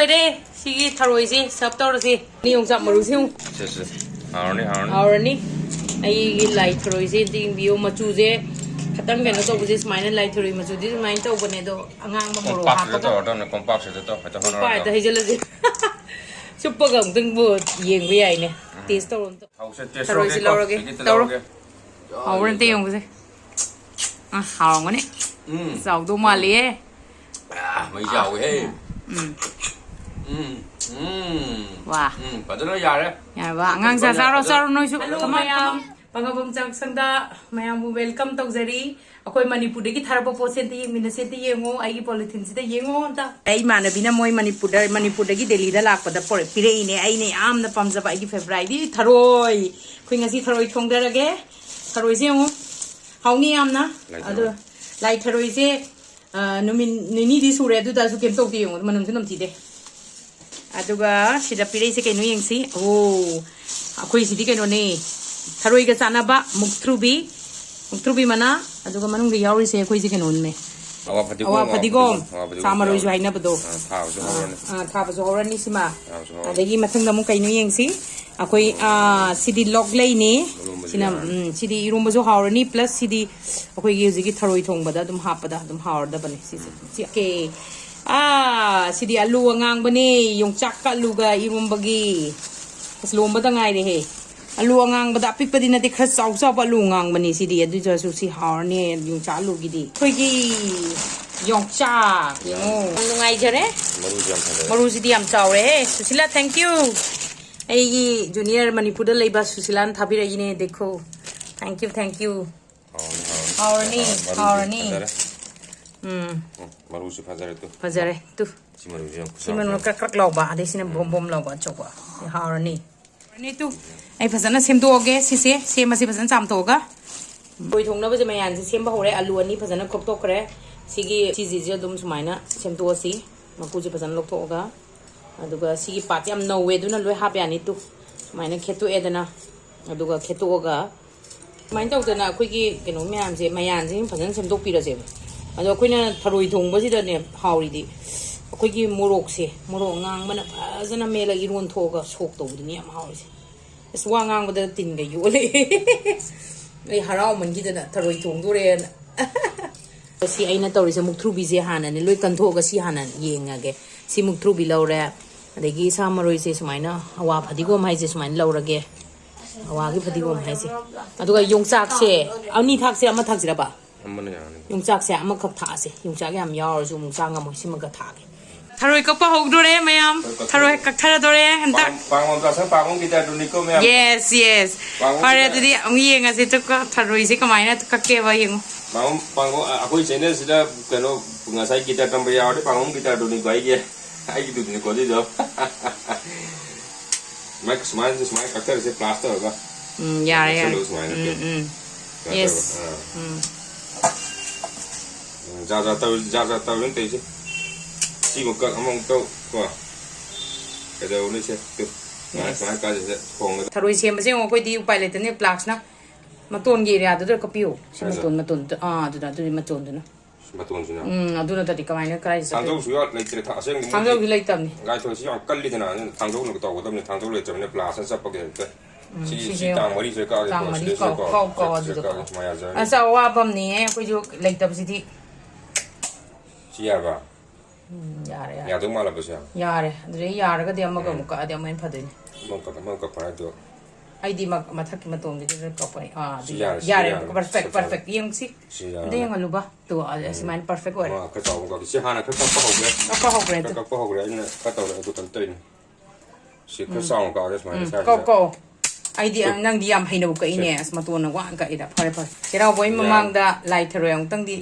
loire. Sigi tharoi si sab tor si. Ni yong chap maru si yong. Yes. Harni. Harni. Ai lai tharoi si ding bio machu je. Khatang kena to bujis main lai tharoi machu di main to bane do angang ma moro ha pa to compact se to ha to pa ta hijala ji. Super gam tung bu yeng bi ai ne. Taste to. Tharoi si loroge. Toro. Hauran te yong se. Hào ngon đấy. Giàu đâu mà lẽ. Mấy giàu thế. Wow. Phải cho nó dài đấy. Ya ba, ngang sa nói chú. Mayam, Pangambam Chakshang da mayam welcome tau jari. Akoi Manipur dagi tharapa posen ti mina se ti yengo ai gi polythene se ti yengo ta. Ai mana bina moi Manipur dagi Delhi da lak pada pore pire ine ai ne am na pamjaba ai gi favorite di tharoi. Khoi ngasi tharoi thongdarage. Tharoi se yengo. Hauni am na. Adu Lai Tharoi se nini di sure adu da su kem tok ti yengo manam su nam ti de. Aduga sida pire se kenu yeng si. Oh. Akoi sidi kenu ne. Tharoi ga sanaba muktrubi mana aduga manung ga yauri se akoi se kenu ne. Awa padigom samaroi ju haina bado. Tha ba jo horani sima. Adagi mathang da mu kenu yeng si. Akoi sidi log lei ne. Sina sidi irumba jo horani plus sidi akoi gi ji gi tharoi thongba da dum hapada dum haur da bani si ke. Sidi alu ngang bani yung chak ka alu ga irumba gi. Pas lomba da ngai de he. Alu ngang bada pik padi na de khas chaw chaw alu ngang bani sidi adu jo su si haur ne yung cha alu gi di. Khoi gi yung cha yo. Lu ngai jare? Maru sidi am chaw re. Susila thank you. Ai junior Manipur da leiba Susilan thabira ine dekho. Thank you. Haurani. Maru se Fazare tu. Simanu krak lauba ade sina bom lauba chokwa. Haurani. Ni tu. Ai fazana semdoge sise sema si fazana chamtoga. Boi thongna ba jamayan si semba hore alu ani fazana khoptok kre. Sigi chizi je dum sumaina semto si maku je fazana loktoga. Aduga sigi pat yam no we duna loi hap yani tu sumaina khetu edana aduga khetoga main tawdana akhoi gi keno myam je mayan je fazana semdok pira je ado akoina tharoi thongba ji da ne hauri di akhoi gi morok ngang mana fazana mela iron thoga sok to du ni am hauri se es wa ngang ba da tin ga yu le ai harau man gi da tharoi thong du re si aina tawri se muktrubi je hana ne loi kan thoga si hana yenga ge si muktrubi laure adegi samaroi se sumaina awa phadigom hai se sumaina laurage awa gi phadigom hai se aduga yongchak se ani thak se ama thak jira ba amane yani yongchak se ama khak tha se yongchak yam yaw su mung chang am simaga tha ge tharoi kak pa hok dore mayam tharoi kak thara dore hanta pangom ta sa pangom kita duniko mayam yes pare didi ang yenga se tuk tharoi se kamaina kak ke ba yeng pangom akoi channel sida kano ngasai kita tambah yaw de pangom kita duniko ai ge ai gitu nih kode jauh, mak semuanya kakter sih plaster apa? Ya. Yes. Jaga tahu nanti sih, si muka among tahu, wah, ada unik sih tuh, semuanya kasih sih, kong. Tharoi siapa sih ngokoi di upaya itu nih plaks na, matun gini ada tuh kepiu, si matun, tuh matun tuh na. Matun sih na. Aduh tadi kemarin kerja. Tanggung jawab lagi cerita asing. Tanggung jawab lagi tam nih. Gak tahu sih yang kali mana, tanggung jawab tahu tapi tanggung jawab macamnya pelasan siapa gitu. Si tangmari saya kau. Tangmari kau aduh. Asal apa nih? Aku juga lagi tam sih. Siapa? Yare. Ya tuh malah besar. Yare, jadi yare kan dia muka dia main pada ini. Muka pada itu. ID mathak matong gitu kapani yare perfect yang sih ada yang lupa tuh semuanya perfect orang ketahu kalau si hana ketahu ini ketahu itu tentuin si kesal kalau semuanya kau ID nang diam hai nabu ini sematuan nawan ka ida pare kira boy memang da Lai Tharoi yang tang di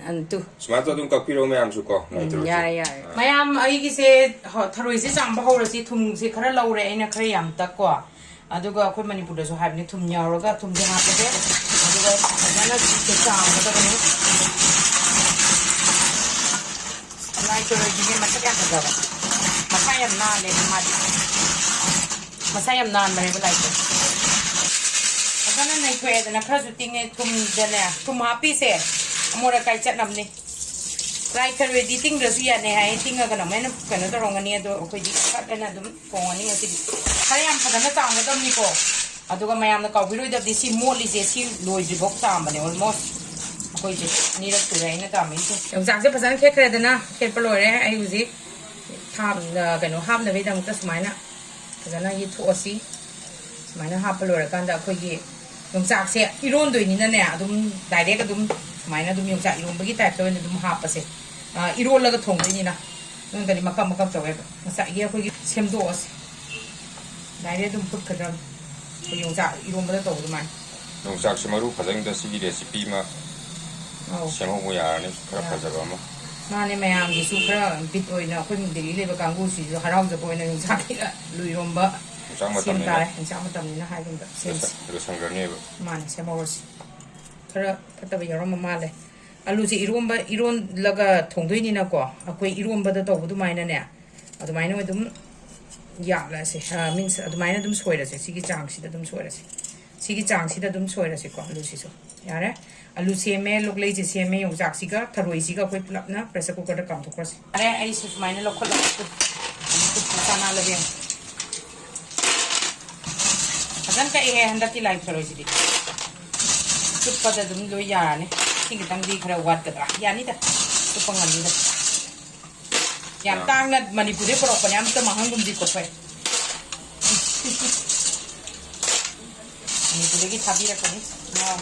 Antu. Semata tuh kak piro mayam suka. Ya. Mayam ai gise tharoi se chamba hora si thum se khara laure aina khara yam takwa. Aduga akhoi Manipur da so habni thum nyaroga thum de hapade. Aduga jana se chamba da ni. Lai Tharoi ji ma tak ya da. Masayam na le ma. Masayam na mere Lai Tharoi. Karena naik kue dan nak syutingnya tum jana tum happy se, amora kai chat namni. Lai Tharoi di ting rasu ya ne hai ting ga kana maina kana to rong ani ado khoi di khat kana dum kong ani ngasi di khare yam phadana tang ga dam ni ko aduga mayam na ka biroi da di si moli je si loi ji bok tam bane almost khoi ji ni ra tu rai na tam mi se yong jang se phasan khe khre dana khe paloi re ai uji tham kana ham na ve dam ta sumaina phadana yi thu asi sumaina ha paloi kan da khoi gi yong jang se iron doi ni na ne adum direct adum sumaina adum yong jang iron bagi type to ne adum ha pa se iron laga thong ni na nung tadi makam tawe masa iya ko sem do as dai dum put kadam ko yung sa iron ba to du man nong sak semaru phajang da si recipe ma sem ho ya ne khara phajaba ma ma ne mayam gi su khara bit oi na ko dili le ba kang gu si jo harau ja boy na yung sa ki lui rom ba sang ma tam ni na hai dum da sem ro sang ga ne ba man sem ho si khara phata ba yarom ma le alu ji iron laga thongdoi ni na ko akoi iron ba da to bu mai na ne adu mai na dum ya la se means adu mai na dum soi ra se sigi chang si da dum soi ra se sigi chang si da dum soi ra se ko alu si so ya re alu se me lok lei ji se me yong jak si ga tharoi si ga koi plap na pressure cooker da kam thok ra se are ai su mai na lok khol ku ta na la be adan ka e handa ti lai tharoi si di chút pa da dum lo ya ne khi cái tăng đi khá quạt cái đó, ya nít à, tôi không làm gì đâu, yam tang na Manipur có rồi, yam tôi mang hàng gồm gì có phải, Manipur cái tháp đi ra cái này, wow,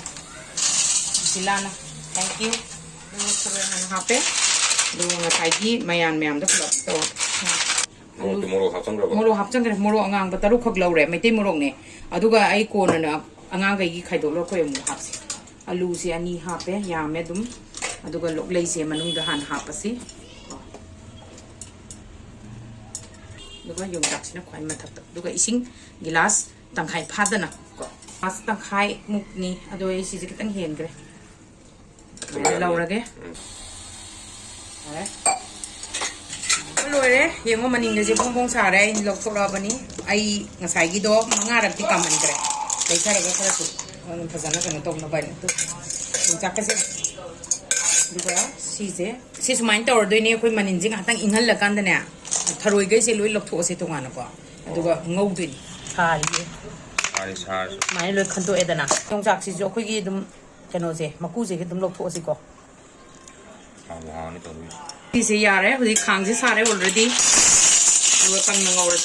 silana, thank you, tôi sẽ làm happy, đồ ngà thái gì, mày đó được rồi, moro hấp chân cái moro ngang, bắt đầu khóc lâu rồi, mấy tên moro này, aduga ai cô nè, ngang cái khai đồ lo coi moro hấp gì. Alu si ani hape ya me dum aduga lok lei se manung da han hap asi duga yong dak sina khwai ma thap duga ising gilas tangkhai phadana ko as tangkhai muk ni ado ei si kitang hen gre lau rage loi re yengo maning de je bong sa re lok thok ra bani ai ngasai gi do manga rak ti kaman gre dei thara ga khara su on phazana kana tok na bai tu chak ka se duga si sumain tor doi ne khoi manin jing hatang inhal la kan da ne tharoi gai se loi lok tho se tongana ko aduga ngau din thari sa mai loi khan to edana tong chak si jo khoi gi dum kano se maku se gi dum lok tho se ko ha ni to ri se ya re hudi khang se sare already duga kang na ngau re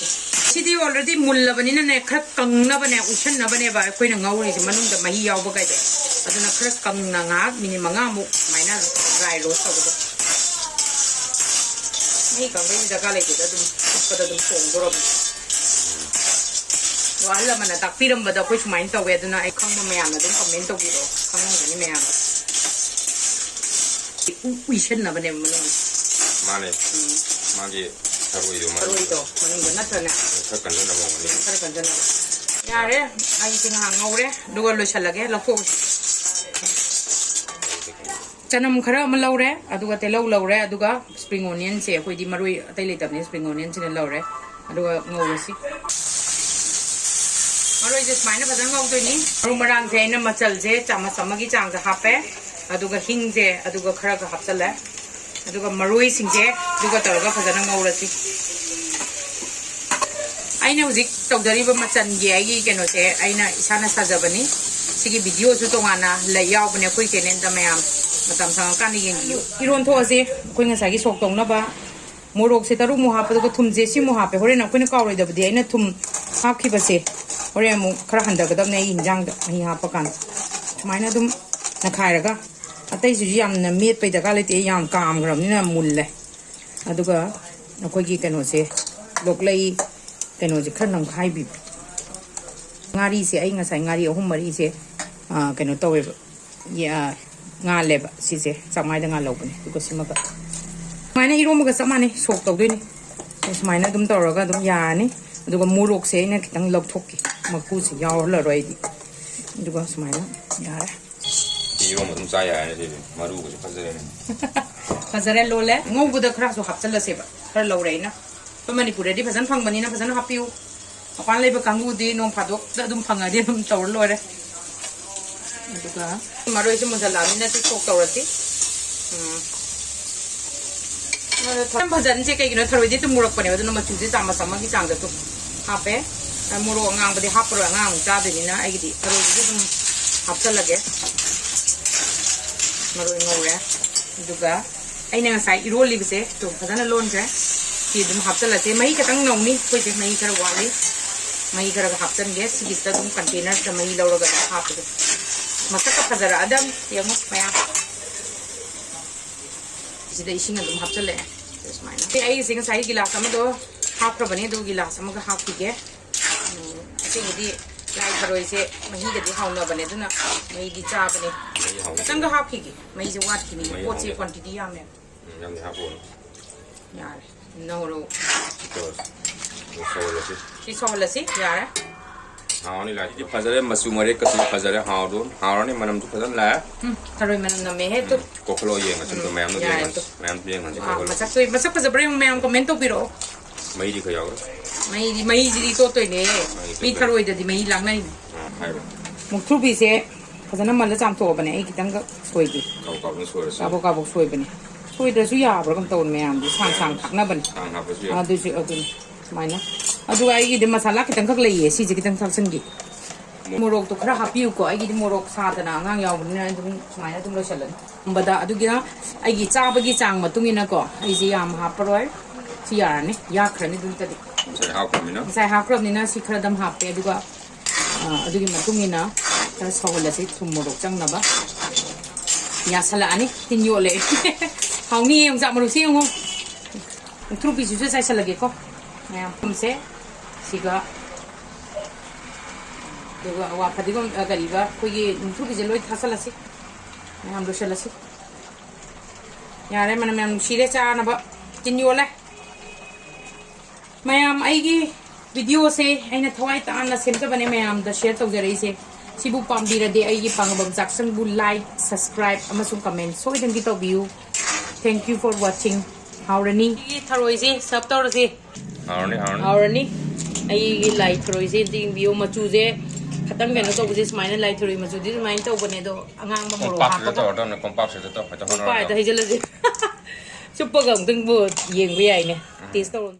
sidi already mulla bani na ne khak kang na bane ushan na bane ba khoi na ngau ri se manung da mahi yaw ba gai de aduna khak kang na nga mini manga mu mai na dry roast so do mai kang bai da ka le da dum pa da dum song do ro wa hala mana tak piram ba da khoi sumain to we aduna ai khang ma mayam na dum comment to gi ro khang ga ni mayam ushan na bane manung mane magi tharoi do manung ga na thana khak kan na mo ni khak kan na ya re ai ting hang ngau re duga lo chalage lo ko chanam khara ma lo re aduga te lo re aduga spring onion se khoi di marui atai le tab ni spring onion se lo re aduga ngau si marui je smai na badang ngau to ni ru marang je na machal je chama samagi chang ja hape aduga hing je aduga khara ga hapsala aduga marui sing je aduga targa phajana ngau ra si aina uzik tawdari ba machan ge ai ke no se aina isana sajabani sigi video su tongana la yaw bane khoi ke nen da mayam matam sang kan ni yeng iron tho ase khoi nga sagi sok tong na ba morok se taru mu ha pa ko thum je si mu ha pe hore na khoi na kawroi da bdi aina thum hap khi ba se hore mu khara handa ga dam ne injang da hi ha pa kan maina dum na khai ra ga atai ju yam na met pe da ga le te yam kam gram ni na mul le aduga na khoi gi kano se lok lei kano je khar nang khai bi ngari se ai ngasai ngari ahum mari se kano tawe ya nga leba si se samai da nga lobne ko sima ka mai na iro mo ga samane sok taw doi ni samai na dum tawra ga dum ya ni aduga murok se na kitang lok thokki maku se yaw la roi di aduga samai na ya re iro mo dum sa ya ne se maru ko phazare ne phazare lo le ngau bu da khra so hapchal la se ba khar lo re na to Manipur di phazan phang bani na phazan hapiu apan le ba kangu di nom phadok da dum phanga di dum tawr lo re aduga maroi se masala ni na ti sok tawra ti ꯐꯖꯟꯁꯦ ꯀꯩꯒꯤꯅꯣ ꯊꯔꯣꯏꯗꯤ ꯑꯗꯨꯝ ꯃꯨꯔꯛꯄꯅꯦꯕ ꯑꯗꯨꯅ ꯃꯆꯨꯁꯦ ꯆꯥꯃꯁ ꯑꯃꯒꯤ ꯆꯥꯡꯗ ꯑꯗꯨꯝ ꯍꯥꯞꯄꯦ ꯃꯣꯔꯣꯛ ꯑꯉꯥꯡꯕꯗꯤ ꯍꯥꯞꯄꯔꯣꯏ ꯑꯉꯥꯡ ꯑꯃꯨꯛ ꯆꯥꯗꯣꯏꯅꯤꯅ ꯑꯩꯒꯤꯗꯤ ꯊꯔꯣꯏꯗꯨꯁꯨ ꯑꯗꯨꯝ ꯍꯥꯞꯆꯜꯂꯒꯦ ꯃꯔꯣꯏ ꯉꯧꯔꯦ ꯑꯗꯨꯒ ꯑꯩꯅ ꯉꯁꯥꯏ ꯏꯔꯣꯜꯂꯤꯕꯁꯦ ꯑꯗꯨꯝ ꯐꯖꯅ ꯂꯣꯟꯈ꯭ꯔꯦ ꯁꯤ ꯑꯗꯨꯝ ꯍꯥꯞꯆꯜꯂꯁꯦ ꯃꯍꯤ ꯈꯤꯇꯪ ꯅꯧꯅꯤ ꯑꯩꯈꯣꯏꯁꯦ ꯃꯍꯤ ꯈꯔ ꯋꯥꯠꯂꯤ ꯃꯍꯤ ꯈꯔꯒ ꯍꯥꯞꯆꯟꯒꯦ ꯁꯤꯒꯤꯁꯤꯗ ꯑꯗꯨꯝ ꯀꯟꯇꯦꯅꯔꯁꯤꯗ ꯃꯍꯤ ꯂꯧꯔꯒ ꯑꯗꯨꯝ ꯍꯥꯞꯄꯒꯦ ꯃꯁꯛꯀ ꯐꯖꯔꯛꯑꯗꯝ ꯌꯦꯡꯉꯣ ꯃꯌꯥꯝ ꯁꯤꯗ ꯏꯁꯤꯡ ꯑꯗꯨꯝ ꯍꯥꯞꯆꯜꯂꯛꯑꯦ ꯁꯨꯃꯥꯏꯅ ꯑꯩꯒꯤꯁꯦ ꯉꯁꯥꯏ ꯒꯤꯂꯥꯁ ꯑꯃꯗꯣ ꯍꯥꯞꯈ꯭ꯔꯕꯅꯦ ꯑꯗꯨ ꯒꯤꯂꯥꯁ ꯑꯃꯒ ꯍꯥꯞꯈꯤꯒꯦ ꯑꯁꯤꯒꯤꯗꯤ ꯂꯥꯏ ꯊꯔꯣꯏꯁꯦ ꯃꯍꯤꯒꯗꯤ ꯍꯥꯎꯅꯕꯅꯦ ꯑꯗꯨꯅ ꯃꯍꯤꯗꯤ ꯆꯥꯕꯅꯦ ꯈꯤꯇꯪꯒ ꯍꯥꯞꯈꯤꯒꯦ ꯃꯍꯤꯁꯦ ꯋꯥꯠꯈꯤꯅꯤ ꯄꯣꯠꯁꯦ ꯀ꯭ꯋꯥꯟꯇꯤꯇꯤ ꯌꯥꯝꯃꯦ ꯌꯥꯝꯅ ꯍꯥꯞꯄꯣꯅ ꯌꯥꯔꯦ ꯅꯧꯔꯣ ꯁꯧꯍꯜꯂꯁꯤ ꯁꯤ ꯁꯧꯍꯜꯂꯁꯤ ꯌꯥꯔꯦ ꯍꯥꯎꯔꯅꯤ ꯂꯥꯏꯁꯤꯗꯤ ꯐꯖꯔꯦ ꯃꯆꯨ ꯃꯔꯦꯛꯀꯁꯨ ꯐꯖꯔꯦ ꯍꯥꯎꯔꯅꯤ ꯃꯅꯝꯁꯨ ꯐꯖꯅ ꯂꯥꯛꯑꯦ ꯊꯔꯣꯏ ꯃꯅꯝ ꯅꯝꯃꯦꯍꯦ ꯇꯨ ꯀꯣꯛꯈꯠꯂꯣ ꯌꯦꯡꯉꯁꯤ ꯃꯌꯥꯝꯗꯣ ꯌꯦꯡꯉꯁꯤ ꯃꯁꯛ ꯐꯖꯕ꯭ꯔꯥ ꯃꯌꯥꯝ ꯀꯃꯦꯟ ꯇꯧꯕꯤꯔꯛꯑꯣ ꯃꯩꯗꯤ ꯈꯔ ꯌꯥꯎꯔꯦ ꯃꯍꯤꯁꯤꯗꯤ ꯇꯣꯠꯇꯣꯏꯅꯦ ꯃꯤ ꯊꯔꯣꯏꯗꯗꯤ ꯃꯍꯤ ꯂꯥꯡꯅꯩꯅꯦ ꯃꯨꯛꯊ꯭ꯔꯨꯕꯤꯁꯦ ꯐꯖꯅ ꯃꯜꯂ ꯆꯥꯝꯊꯣꯛꯑꯕꯅꯦ ꯑꯩ ꯈꯤꯇꯪꯒ ꯁꯣꯏꯒꯦ ꯀꯥꯕꯣꯛ ꯁꯣꯏꯕꯅꯦ ꯁꯣꯏꯗ꯭ꯔꯁꯨ ꯌꯥꯕ꯭ꯔꯥ ꯀꯝ ꯇꯧꯕꯅꯦ ꯃꯌꯥꯝꯗꯤ ꯁꯥꯡ ꯊꯥꯛꯅꯕꯅꯦ ꯑꯗꯨꯁꯨ ꯑꯗꯨꯅꯤ ꯁꯨꯃꯥꯏꯅ ꯑꯗꯨꯒ ꯑꯩꯒꯤꯗꯤ ꯃꯁꯥꯂꯥ ꯈꯤꯇꯪꯈꯛ ꯂꯩꯌꯦ ꯁꯤꯁꯦ ꯈꯤꯇꯪ ꯊꯥꯛꯆꯟꯒꯦ ꯃꯣꯔꯣꯛꯇꯣ ꯈꯔ ꯍꯥꯞꯄꯤꯌꯨꯀꯣ ꯑꯩꯒꯤꯗꯤ ꯃꯣꯔꯣꯛ ꯁꯥꯗꯅ ꯑꯉꯥꯡ ꯌꯥꯎꯕꯅꯤꯅ ꯑꯗꯨꯝ ꯁꯨꯃꯥꯏꯅ ꯑꯗꯨꯝ ꯂꯣꯏꯁꯤꯜꯂꯅꯤ ꯕꯗ ꯑꯗꯨꯒ ꯑꯩꯒꯤ ꯆꯥꯕꯒꯤ ꯆꯥꯡ ꯃꯇꯨꯡ ꯏꯟꯅꯀꯣ ꯑꯩꯁꯦ ꯌꯥꯝ ꯍꯥꯞꯄꯔꯣꯏ ꯁꯤ ꯌꯥꯔꯅꯤ ꯌꯥꯈ꯭ꯔꯅꯤ ꯑꯗꯨꯝꯇꯗꯤ ꯉꯁꯥꯏ ꯍꯥꯞꯈ꯭ꯔꯕꯅꯤꯅ ꯁꯤ ꯈꯔ ꯑꯗꯨꯝ ꯍꯥꯞꯄꯦ ꯑꯗꯨꯒ ꯑꯗꯨꯒꯤ ꯃꯇꯨꯡ ꯏꯟꯅ ꯈꯔ ꯁꯧꯍꯜꯂꯁꯤ ꯊꯨꯝ ꯃꯣꯔꯣꯛ ꯆꯪꯅꯕ ꯌꯥꯁꯜꯂꯛꯑꯅꯤ ꯇꯤꯟ ꯌꯣꯠꯂꯦ ꯍꯥꯎꯅꯤ ꯌꯣꯡꯆꯥꯛ ꯃꯔꯨꯁꯦ ꯌꯦꯡꯉꯣ ꯃꯨꯛꯊ꯭ꯔꯨꯕꯤꯁꯤꯁꯨ ꯆꯥꯏꯁꯜꯂꯒꯦꯀꯣ ꯃꯌꯥꯝ ꯊꯨꯝꯁꯦ ꯁꯤꯒ ꯑꯗꯨꯒ ꯑꯋꯥ ꯐꯗꯤꯒꯣꯝ ꯀꯔꯤꯕ ꯑꯩꯈꯣꯏꯒꯤ ꯃꯨꯛꯊ꯭ꯔꯨꯕꯤꯁꯦ ꯂꯣꯏ ꯊꯥꯛꯆꯜꯂꯁꯤ ꯃꯌꯥꯝ ꯂꯣꯏꯁꯤꯜꯂꯁꯤ ꯌꯥꯔꯦ ꯃꯅꯝ ꯌꯥꯝ ꯅꯨꯡꯁꯤꯔꯦ ꯆꯥꯅꯕ ꯇꯤꯟ ꯌꯣꯜꯂꯦ ꯃꯌꯥꯝ ꯑꯩꯒꯤ ꯚꯤꯗꯤꯑꯣꯁꯦ ꯑꯩꯅ ꯊꯋꯥꯏ ꯇꯥꯅ ꯁꯦꯝꯖꯕꯅꯦ ꯃꯌꯥꯝꯗ ꯁꯤꯌꯔ ꯇꯧꯖꯔꯛꯏꯁꯦ ꯁꯤꯕꯨ ꯄꯥꯝꯕꯤꯔꯗꯤ ꯑꯩꯒꯤ ꯄꯥꯡꯒꯝꯕꯝ ꯆꯥꯛꯁꯪꯕꯨ ꯂꯥꯏꯛ ꯁꯕꯁꯀ꯭ꯔꯥꯏꯕ ꯑꯃꯁꯨꯡ ꯀꯃꯦꯟ ꯁꯣꯏꯗꯅꯒꯤ ꯇꯧꯕꯤꯌꯨ ꯊꯦꯡꯛ ꯌꯨ ꯐꯣꯔ ꯋꯥꯆꯤꯡ ꯍꯥꯎꯔꯅꯤ ꯁꯤꯒꯤ ꯊꯔꯣꯏꯁꯦ ꯁꯔꯞ ꯇꯧꯔꯁꯤ ꯍꯥꯎꯔꯅꯤ ꯑꯩꯒꯤ ꯂꯥꯏ ꯊꯔꯣꯏꯁꯦ ꯌꯦꯡꯕꯤꯌꯨ ꯃꯆꯨꯁꯦ ꯈꯤꯇꯪ ꯀꯩꯅꯣ ꯇꯧꯕꯁꯦ ꯁꯨꯃꯥꯏꯅ ꯂꯥꯏ ꯊꯔꯣꯏ ꯃꯆꯨꯗꯤ ꯁꯨꯃꯥꯏꯅ ꯇꯧꯕꯅꯦ ꯑꯗꯣ ꯑꯉꯥꯡꯕ ꯃꯣꯔꯣꯛ ꯍꯥꯞꯄꯒ ꯀꯣꯝꯄꯥꯛꯇ ꯍꯩꯖꯤꯜꯂꯁꯤ ꯆꯨꯞꯄꯒ ꯑꯃꯨꯛꯇꯪꯕꯨ ꯌꯦꯡꯕ ꯌꯥꯏꯅꯦ ꯇꯦꯁ ꯇꯧꯔꯣ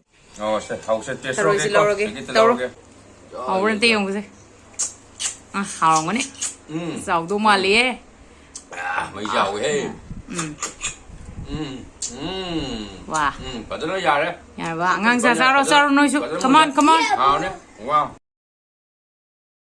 ꯊꯔꯣꯏꯁꯤ ꯂꯧꯔꯒꯦ ꯇꯧꯔꯣ ꯍꯥꯎꯕ꯭ꯔꯥ ꯑꯝꯇ ꯌꯦꯡꯕꯁꯦ ꯍꯥꯎꯔꯝꯒꯅꯤ ꯆꯥꯎꯗꯧ ꯃꯥꯜꯂꯤꯌꯦ ꯃꯩ ꯆꯥꯎꯋꯦꯍꯦ ꯋꯥ ꯐꯖꯅ ꯌꯥꯔꯦ ꯌꯥꯔꯕ ꯑꯉꯥꯡ ꯆꯥꯔꯣ ꯅꯣꯏꯁꯨ ꯀꯃꯥꯟ ꯍꯥꯎꯔꯅꯤ ꯋꯥ